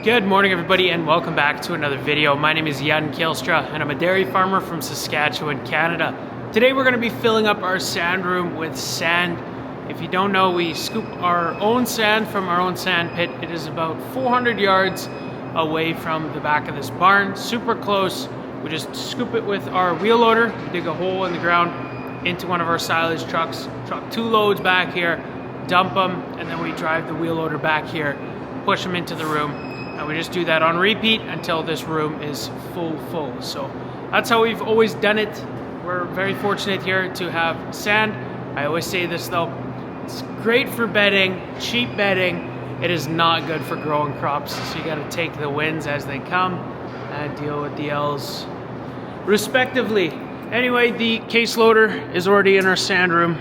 Good morning everybody and welcome back to another video. My name is Jan Kielstra and I'm a dairy farmer from Saskatchewan, Canada. Today we're going to be filling up our sand room with sand. If you don't know, we scoop our own sand from our own sand pit. It is about 400 yards away from the back of this barn, super close. We just scoop it with our wheel loader, dig a hole in the ground into one of our silage trucks, truck 2 loads back here, dump them, and then we drive the wheel loader back here, push them into the room. And we just do that on repeat until this room is full. So that's how we've always done it. We're very fortunate here to have sand. I always say this though, it's great for bedding, cheap bedding. It is not good for growing crops. So you gotta take the wins as they come and deal with the L's respectively. Anyway, the case loader is already in our sand room.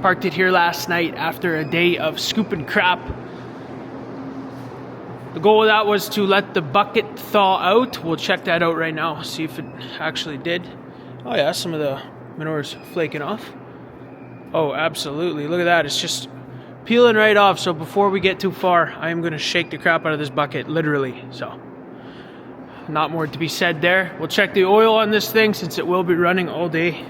Parked it here last night after a day of scooping crap. The goal of that was to let the bucket thaw out. We'll check that out right now, see if it actually did. Oh yeah, some of the manure's flaking off. Oh, absolutely. Look at that. It's just peeling right off. So before we get too far, I am going to shake the crap out of this bucket, literally. So not more to be said there. We'll check the oil on this thing since it will be running all day.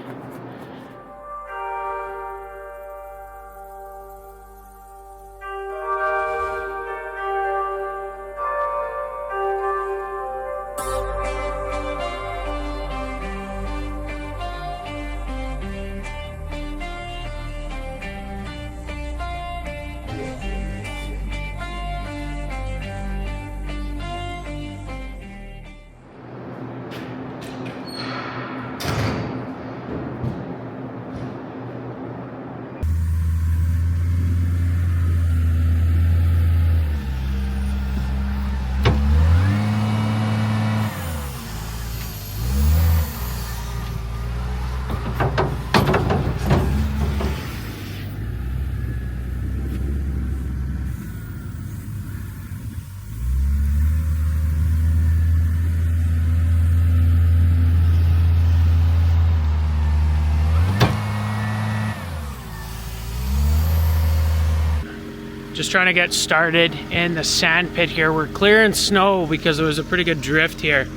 Just trying to get started in the sand pit here. We're clearing snow because there was a pretty good drift here.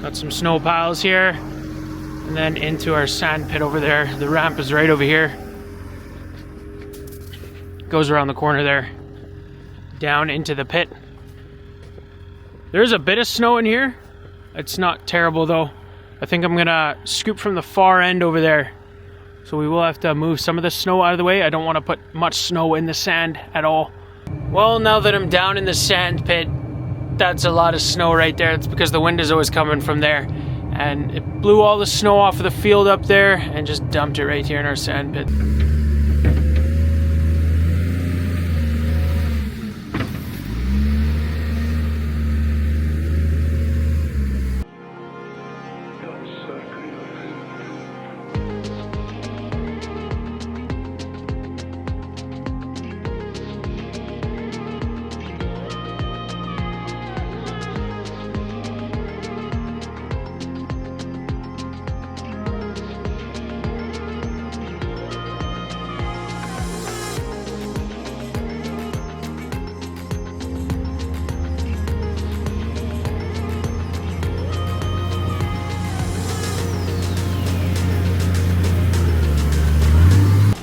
Got some snow piles here and then into our sand pit over there. The ramp is right over here. Goes around the corner there, down into the pit. There's a bit of snow in here. It's not terrible though. I think I'm gonna scoop from the far end over there. So we will have to move some of the snow out of the way. I don't want to put much snow in the sand at all. Well, now that I'm down in the sand pit, that's a lot of snow right there. It's because the wind is always coming from there. And it blew all the snow off of the field up there and just dumped it right here in our sand pit.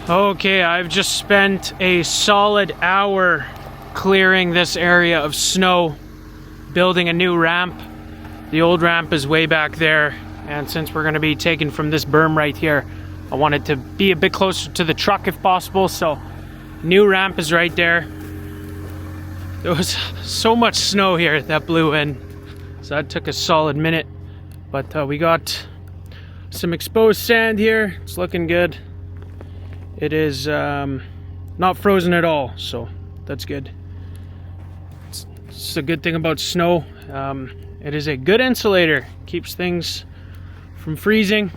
Okay, I've just spent a solid hour clearing this area of snow, building a new ramp. The old ramp is way back there, and since we're going to be taking from this berm right here, I wanted to be a bit closer to the truck if possible, so new ramp is right there. There was so much snow here that blew in, so that took a solid minute, but we got some exposed sand here. It's looking good. It is not frozen at all, so that's good. It's a good thing about snow. It is a good insulator, keeps things from freezing.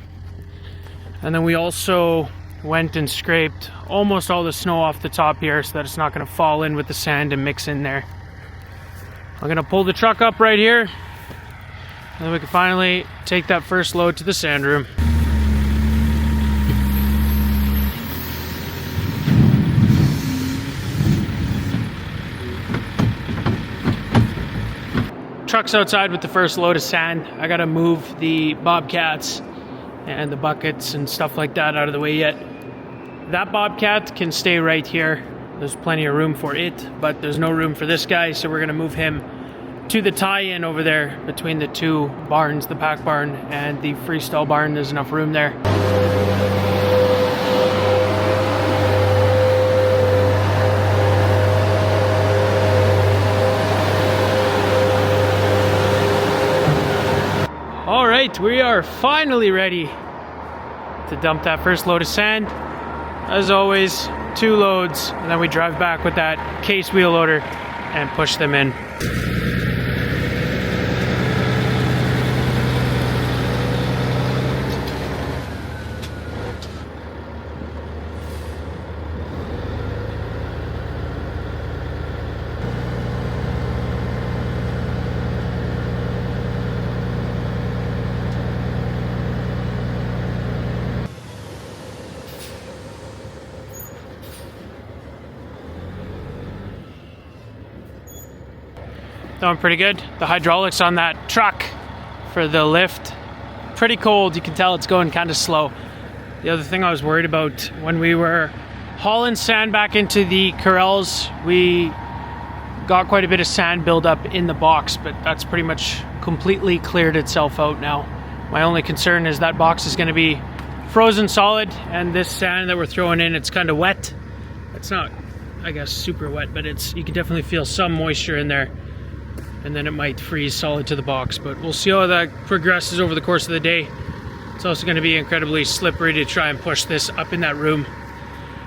And then we also went and scraped almost all the snow off the top here so that it's not going to fall in with the sand and mix in there. I'm going to pull the truck up right here, and then we can finally take that first load to the sand room. truck's outside with the first load of sand. I gotta move the bobcats and the buckets and stuff like that out of the way yet. That bobcat can stay right here. There's plenty of room for it, but there's no room for this guy, so we're gonna move him to the tie-in over there between the two barns, the pack barn and the freestyle barn. There's enough room there. All right, we are finally ready to dump that first load of sand. As always, 2 loads, and then we drive back with that case wheel loader and push them in. Doing pretty good. The hydraulics on that truck for the lift, pretty cold. You can tell it's going kind of slow. The other thing I was worried about when we were hauling sand back into the corrals, we got quite a bit of sand buildup in the box, but that's pretty much completely cleared itself out now. My only concern is that box is going to be frozen solid, and this sand that we're throwing in, it's kind of wet. It's not, I guess, super wet, but you can definitely feel some moisture in there. And then it might freeze solid to the box, but we'll see how that progresses over the course of the day. It's also going to be incredibly slippery to try and push this up in that room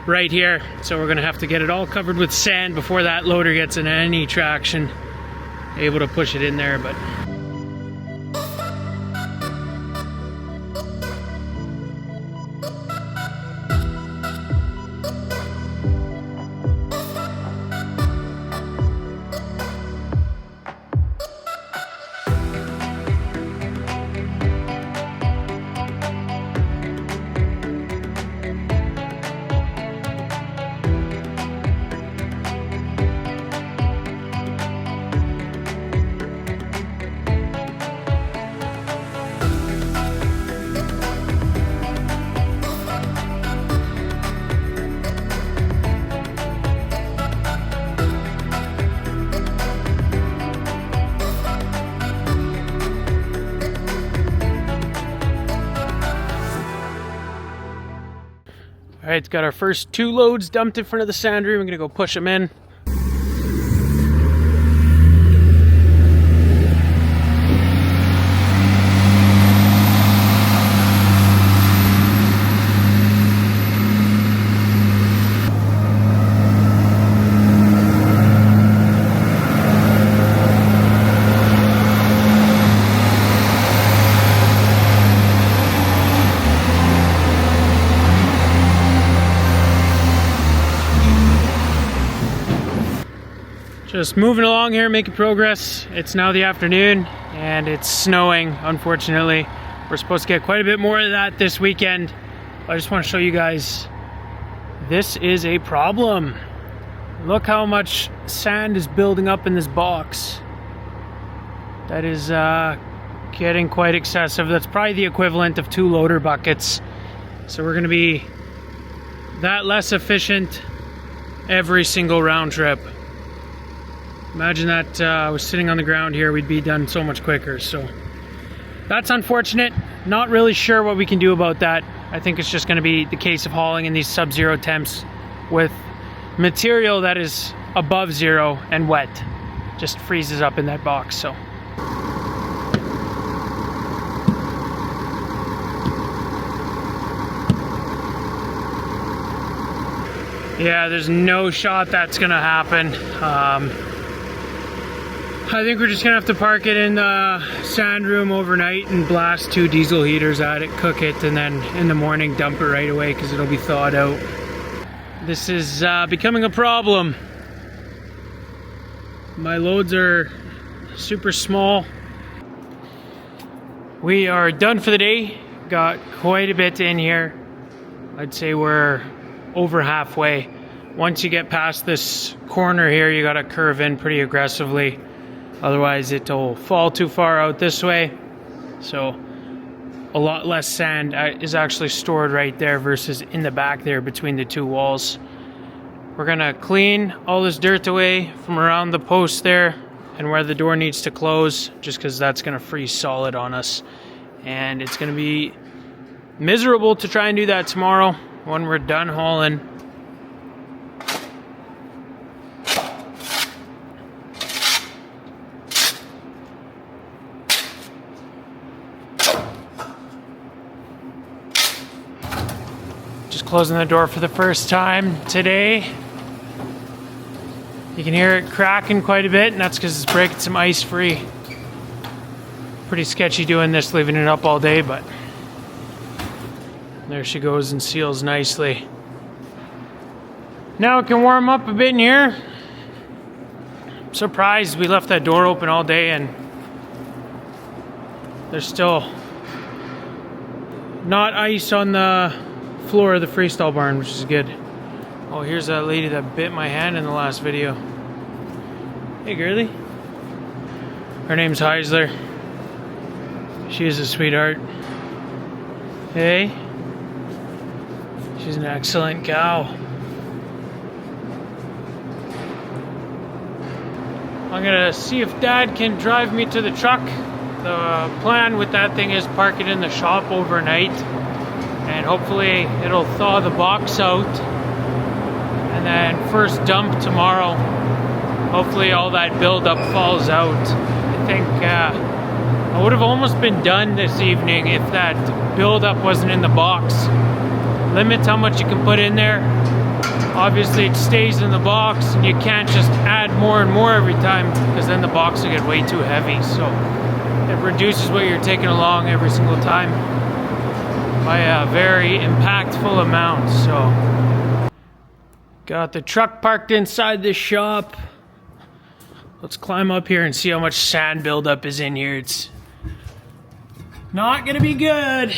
right here, so we're going to have to get it all covered with sand before that loader gets in any traction, able to push it in there. But all right, got our first 2 loads dumped in front of the sand room. I'm gonna go push them in. Just moving along here, making progress. It's now the afternoon and it's snowing, unfortunately. We're supposed to get quite a bit more of that this weekend. I just want to show you guys, this is a problem. Look how much sand is building up in this box. That is getting quite excessive. That's probably the equivalent of 2 loader buckets. So we're going to be that less efficient every single round trip. Imagine that I was sitting on the ground here, we'd be done so much quicker. So that's unfortunate. Not really sure what we can do about that. I think it's just going to be the case of hauling in these sub-zero temps with material that is above zero and wet. Just freezes up in that box. So yeah, there's no shot that's going to happen. I think we're just gonna have to park it in the sand room overnight and blast 2 diesel heaters at it, cook it, and then in the morning dump it right away because it'll be thawed out. This is becoming a problem. My loads are super small. We are done for the day. Got quite a bit in here. I'd say we're over halfway. Once you get past this corner here, you gotta curve in pretty aggressively. Otherwise it'll fall too far out this way. So a lot less sand is actually stored right there versus in the back there between the two walls. We're gonna clean all this dirt away from around the post there and where the door needs to close, just because that's gonna freeze solid on us. And it's gonna be miserable to try and do that tomorrow when we're done hauling. Just closing the door for the first time today. You can hear it cracking quite a bit, and that's because it's breaking some ice free. Pretty sketchy doing this, leaving it up all day, but there she goes and seals nicely. Now it can warm up a bit in here. I'm surprised we left that door open all day and there's still not ice on the floor of the freestyle barn, which is good. Oh, here's that lady that bit my hand in the last video. Hey, girly. Her name's Heisler. She is a sweetheart. Hey. She's an excellent cow. I'm gonna see if Dad can drive me to the truck. The plan with that thing is park it in the shop overnight, and hopefully it'll thaw the box out, and then first dump tomorrow. Hopefully all that buildup falls out. I think I would have almost been done this evening if that buildup wasn't in the box. Limits how much you can put in there. Obviously it stays in the box and you can't just add more and more every time, because then the box will get way too heavy. So it reduces what you're taking along every single time by a very impactful amount. So got the truck parked inside the shop. Let's climb up here and see how much sand buildup is in here. It's not gonna be good.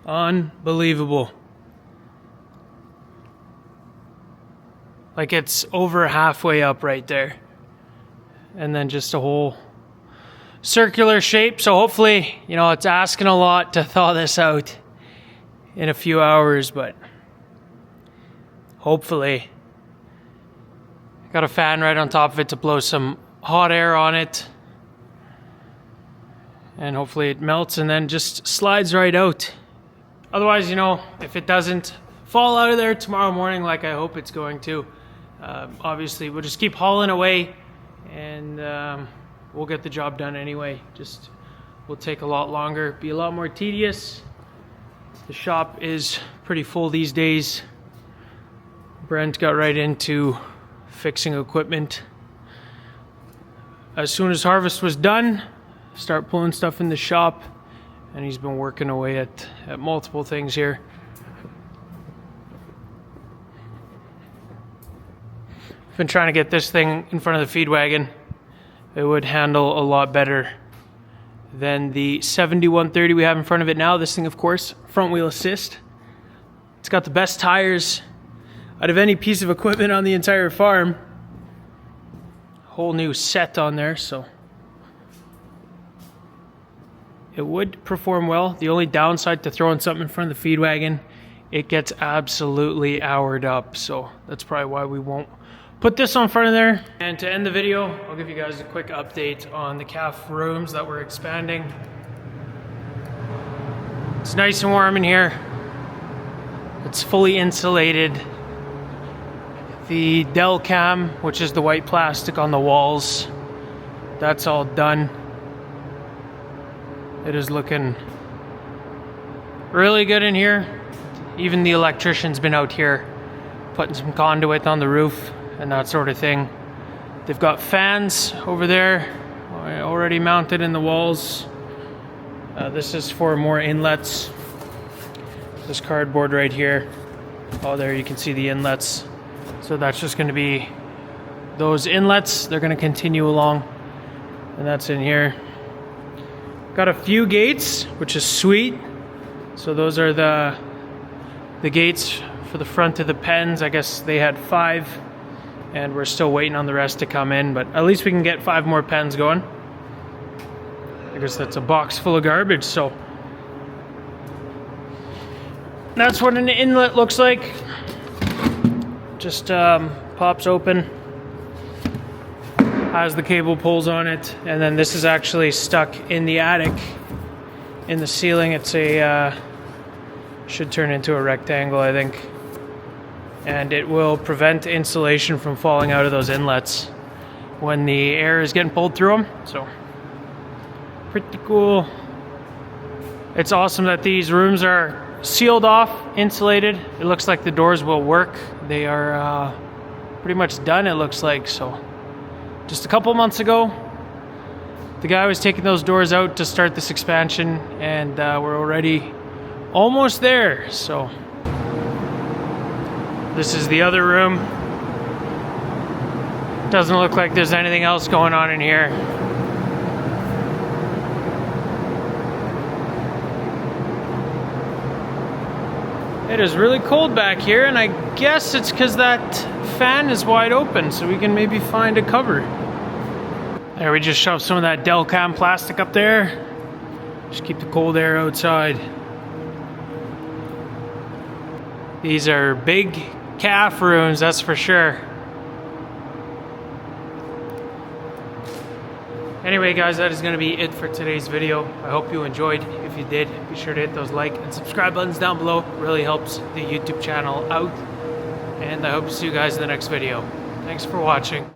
Unbelievable. Like it's over halfway up right there. And then just a whole circular shape. So hopefully, you know, it's asking a lot to thaw this out in a few hours, but hopefully. Got a fan right on top of it to blow some hot air on it. And hopefully it melts and then just slides right out. Otherwise, you know, if it doesn't fall out of there tomorrow morning like I hope it's going to, obviously we'll just keep hauling away and we'll get the job done anyway. Just will take a lot longer, be a lot more tedious. The shop is pretty full these days. Brent got right into fixing equipment. As soon as harvest was done, start pulling stuff in the shop, and he's been working away at multiple things here. I've been trying to get this thing in front of the feed wagon. It would handle a lot better than the 7130 we have in front of it now. This thing, of course, front wheel assist. It's got the best tires out of any piece of equipment on the entire farm. Whole new set on there, so it would perform well. The only downside to throwing something in front of the feed wagon, it gets absolutely houred up, so that's probably why we won't put this on front of there. And to end the video, I'll give you guys a quick update on the calf rooms that we're expanding. It's nice and warm in here. It's fully insulated. The Del Cam, which is the white plastic on the walls, that's all done. It is looking really good in here. Even the electrician's been out here putting some conduit on the roof and that sort of thing. They've got fans over there already mounted in the walls. This is for more inlets. This cardboard right here. Oh, there you can see the inlets. So that's just going to be those inlets. They're going to continue along, and that's in here. Got a few gates, which is sweet. So those are the gates for the front of the pens. I guess they had 5 and we're still waiting on the rest to come in, but at least we can get 5 more pens going. I guess that's a box full of garbage, so that's what an inlet looks like. Just pops open, has the cable pulls on it, and then this is actually stuck in the attic, in the ceiling. It's a should turn into a rectangle, I think, and it will prevent insulation from falling out of those inlets when the air is getting pulled through them. So pretty cool. It's awesome that these rooms are sealed off, insulated. It looks like the doors will work. They are pretty much done, it looks like. So just a couple months ago, the guy was taking those doors out to start this expansion, and we're already almost there. So this is the other room. Doesn't look like there's anything else going on in here. It is really cold back here, and I guess it's because that fan is wide open, so we can maybe find a cover. There, we just shoved some of that Delcam plastic up there. Just keep the cold air outside. These are big calf rooms, that's for sure. Anyway guys, that is going to be it for today's video. I hope you enjoyed. If you did, be sure to hit those like and subscribe buttons down below. It really helps the YouTube channel out. And I hope to see you guys in the next video. Thanks for watching.